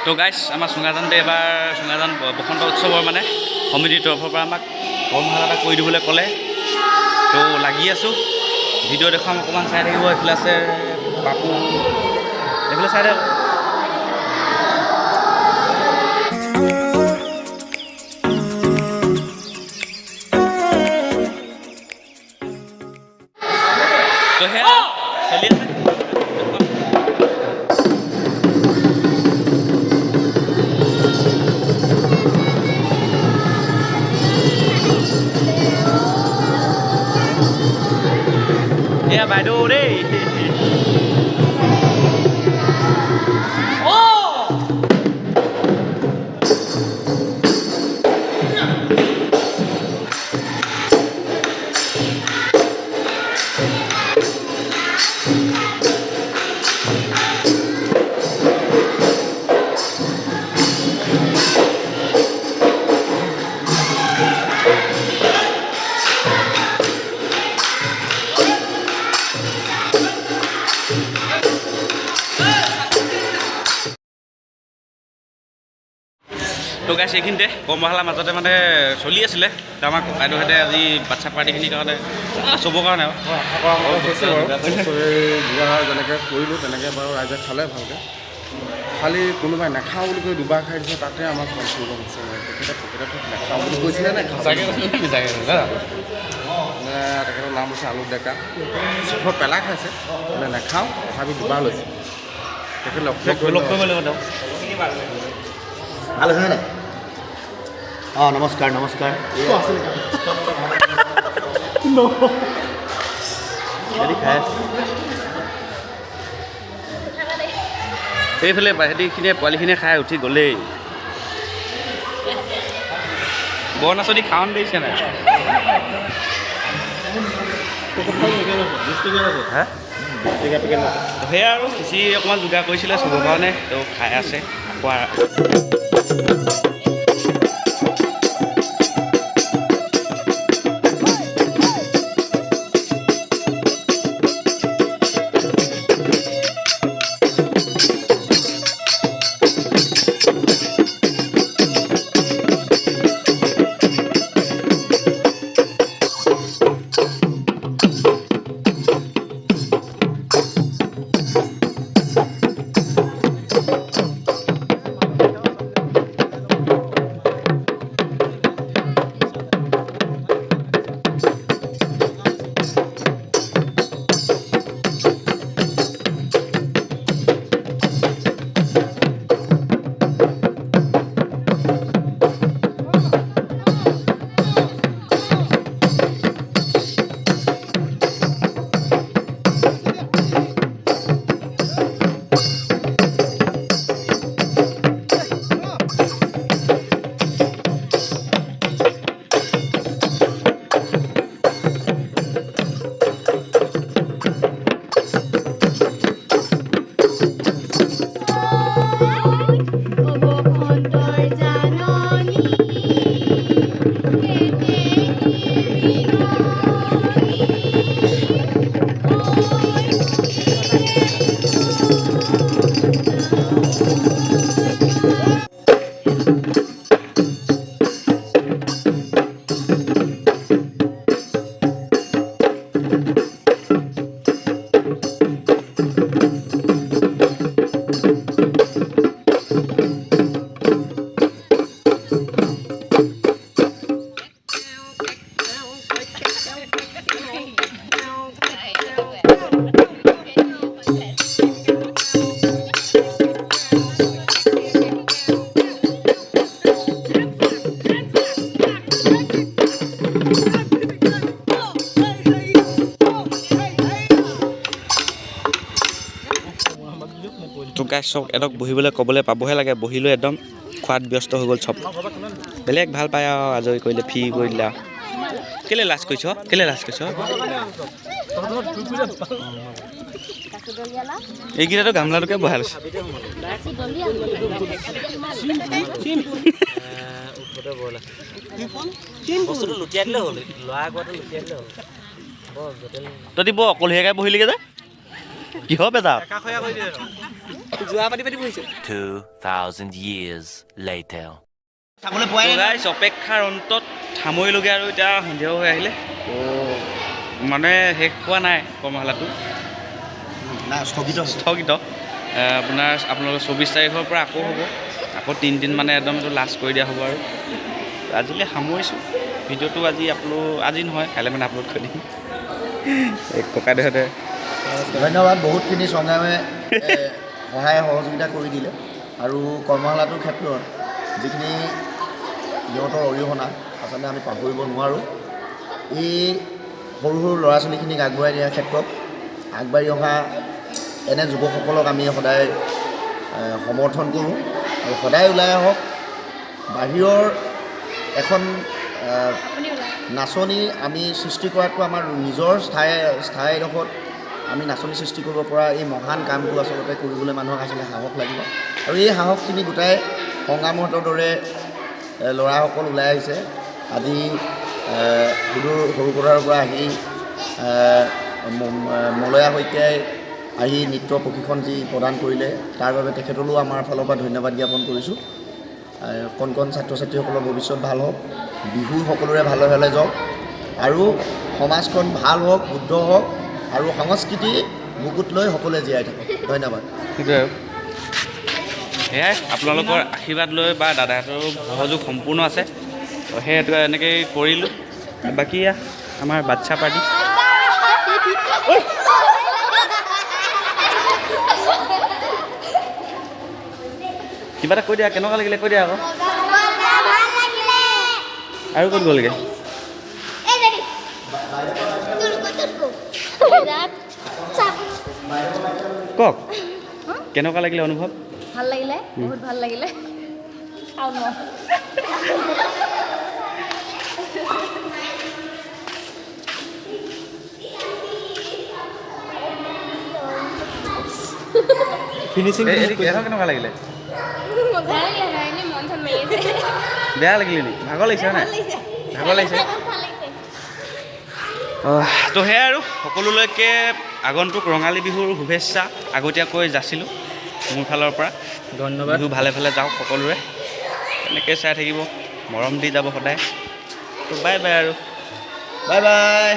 তো গাইছ আমাৰ চুঙাজানতে এবাৰ চুঙাজান বসন্ত উৎসৱৰ মানে সমিতিৰ তৰফৰ পৰা আমাক কৰ্মশালা এটা কৰি দিবলৈ ক'লে। তো লাগি আছোঁ, ভিডিঅ' দেখুৱাম, অকণমান চাই থাকিব। এইফালে আছে বাপু, এইফালে চাই থাকক। তো সেয়া চলি আছে। এয়া বাইদেউ দেই। তো গাইছ এইখিনিতে কৰ্মশালাৰ মাজতে মানে চলি আছিলে। তো আমাক বাইদেউহঁতে আজি বাচ্ছা পাৰ্টিখিনিৰ কাৰণে চবৰ কাৰণে যেনেকৈ কৰিলোঁ তেনেকৈ বাৰু ৰাইজে খালে ভালকৈ। খালি কোনোবাই নাখাওঁ বুলি কৈ দুবাৰ খাই দিছে, তাতে আমাক কৰিব হৈছে। তেখেতে নাখাওঁ বুলি কৈছিলে নে তেখেতৰ নাম হৈছে আলোক ডেকা। চফৰ পেলাই খাইছে, মানে নাখাওঁ তথাপি দুবাৰ লৈছে। তেখেতে লগ কৰিব লাগিব। ভাল হৈছে নাই? অঁ নমস্কাৰ নমস্কাৰ। সেইফালে বাহিৰখিনিয়ে পোৱালিখিনিয়ে খাই উঠি গ'লেই। বৰ নাচনি খাৱন দিছে নাই? সেয়া আৰু খিচিৰি অকণমান যোগাৰ কৰিছিলে চবৰ কাৰণে, তো খাই আছে। তো গাইছ চব এডক বহিবলৈ ক'বলৈ পাবহে লাগে, বহিলৈ একদম খোৱাত ব্যস্ত হৈ গ'ল চব। বেলেগ ভাল পায় আৰু আজৰি কৰিলে, ফ্ৰী কৰি দিলে। কেলৈ লাজ কৰিছ? এইকেইটাতো গামলাটোকে বহাই লৈছে। তহঁতি বৰ অকলশৰীয়াকৈ বহিলিগৈ যে, কিহৰ বেজাৰ? যোৱা পাতি পাতি বহিছোঁ 2,000 years later. চাবলৈ পোৱাই তো নাই গাইছ অপেক্ষাৰ অন্তত সামৰিলোগৈ আৰু এতিয়া সন্ধিয়াও হৈ আহিলে তো মানে শেষ হোৱা নাই কৰ্মশালাটো নাই স্থগিত হৈছে। স্থগিত আপোনাৰ আপোনালোকৰ 24 তাৰিখৰ পৰা আকৌ হ'ব আকৌ 3 দিন মানে একদম এইটো লাষ্ট কৰি দিয়া হ'ব আৰু আজিলৈ সামৰিছোঁ ভিডিঅ'টো আজি নহয় কাইলৈ মানে আপলোড কৰি দিম এক ককাইদেউহঁতে ধন্যবাদ বহুতখিনি সংগ্ৰামে সহায় সহযোগিতা কৰি দিলে আৰু কৰ্মশালাটোৰ ক্ষেত্ৰত যিখিনি সিহঁতৰ অৰিহণা আচলতে আমি পাহৰিব নোৱাৰোঁ এই সৰু সৰু ল'ৰা ছোৱালীখিনিক আগবঢ়াই দিয়াৰ ক্ষেত্ৰত আগবাঢ়ি অহা এনে যুৱকসকলক আমি সদায় সমৰ্থন কৰোঁ আৰু সদায় ওলাই আহক বাহিৰৰ এখন নাচনী আমি সৃষ্টি কৰাটো আমাৰ নিজৰ ঠাইডোখৰত আমি নাচনী সৃষ্টি কৰিব পৰা এই মহান কামটো আচলতে কৰিবলৈ মানুহক আচলতে সাহস লাগিব আৰু এই সাহসখিনি গোটাই সংগ্ৰামহঁতৰ দৰে ল'ৰাসকল ওলাই আহিছে আজি সুদূৰ সৰুপথাৰৰ পৰা আহি মলয়া শইকীয়াই আহি নৃত্য প্ৰশিক্ষণ যি প্ৰদান কৰিলে তাৰ বাবে তেখেতলৈও আমাৰ ফালৰ পৰা ধন্যবাদ জ্ঞাপন কৰিছোঁ কণ কণ ছাত্ৰ ছাত্ৰীসকলৰ ভৱিষ্যত ভাল হওক বিহু সকলোৰে ভালে ভালে যাওক আৰু সমাজখন ভাল হওক শুদ্ধ হওক আৰু সংস্কৃতি বুকুত লৈ সকলোৱে জীয়াই থাকক ধন্যবাদ সেইটোৱে আৰু সেয়াই আপোনালোকৰ আশীৰ্বাদ লৈ বা দাদাহঁতৰ সহযোগ সম্পূৰ্ণ আছে তো সেইটো এনেকৈ কৰিলোঁ বাকী আমাৰ বাচ্ছা পাৰ্টি কিবা এটা কৈ দিয়া কেনেকুৱা লাগিলে কৈ দিয়া আকৌ আৰু ক'ত গ'লগৈ কওক কেনেকুৱা লাগিলে অনুভৱ ভাল লাগিলে বহুত ভাল লাগিলে খাওঁ ন ফিনিচিং কেনেকুৱা লাগিলে মজা লাগিলে এনেই মন চন মাৰি আছে বেয়া লাগিলে নেকি ভাগৰ লাগিছে নাই ভাগৰ লাগিছে ভাল লাগিছে তো সেয়াই আৰু সকলোলৈকে আগন্তুক ৰঙালী বিহুৰ শুভেচ্ছা আগতীয়াকৈ যাচিলোঁ মোৰ ফালৰ পৰা ধন্যবাদ বিহু ভালে ভালে যাওক সকলোৰে এনেকৈ চাই থাকিব মৰম দি যাব সদায় তো বাই বাই আৰু বাই বাই